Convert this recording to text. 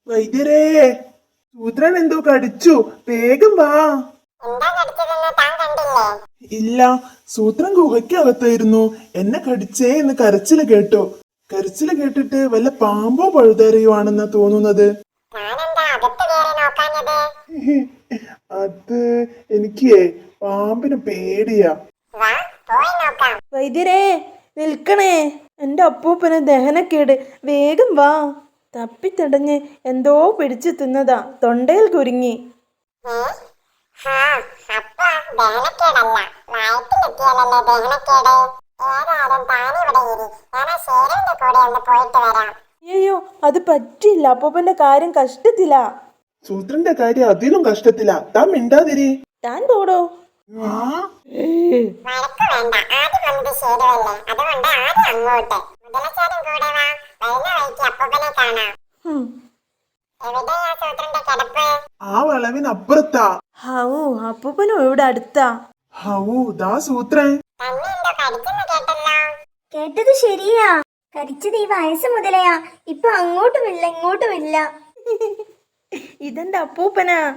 വൈദ്യരേ, സൂത്രൻ എന്തോ കടിച്ചു, വേഗം വാ. ഇല്ല, സൂത്രൻ ഗുഹയ്ക്കകത്തായിരുന്നു. എന്നെ കടിച്ചേ എന്ന് കരച്ചില് കേട്ടു. കരച്ചില് കേട്ടിട്ട് വല്ല പാമ്പോ പഴുതരയോ ആണെന്നാ തോന്നുന്നത്. അത് എനിക്ക് പാമ്പിന് പേടിയാ. വൈദ്യരേ, നിൽക്കണേ, എന്റെ അപ്പൂപ്പന് ദഹനക്കേട്, വേഗം വാ. തപ്പിത്തടഞ്ഞ് എന്തോ പിടിച്ചു തിന്നതാ, തൊണ്ടയിൽ കുരുങ്ങി. അയ്യോ, അത് പറ്റില്ല, അപ്പൂപ്പന്റെ കാര്യം കഷ്ടത്തിലാ. സൂത്രന്റെ കാര്യം അതിലും കഷ്ടത്തിലാ. താൻ മിണ്ടാതിരി. താൻ പോടോ. ആ, ഹും. ആ വളവിനപ്പുറത്താ. ഹാവൂ, അപ്പൂപ്പനും ഇവിടെ അടുത്താ. ഹൗ, ദാ സൂത്രൻ. കേട്ടത് ശരിയാ. കടിച്ചത് ഈ വയസ്സ് മുതലെയാ. ഇപ്പൊ അങ്ങോട്ടുമില്ല ഇങ്ങോട്ടുമില്ല. ഇതെന്റെ അപ്പൂപ്പനാ.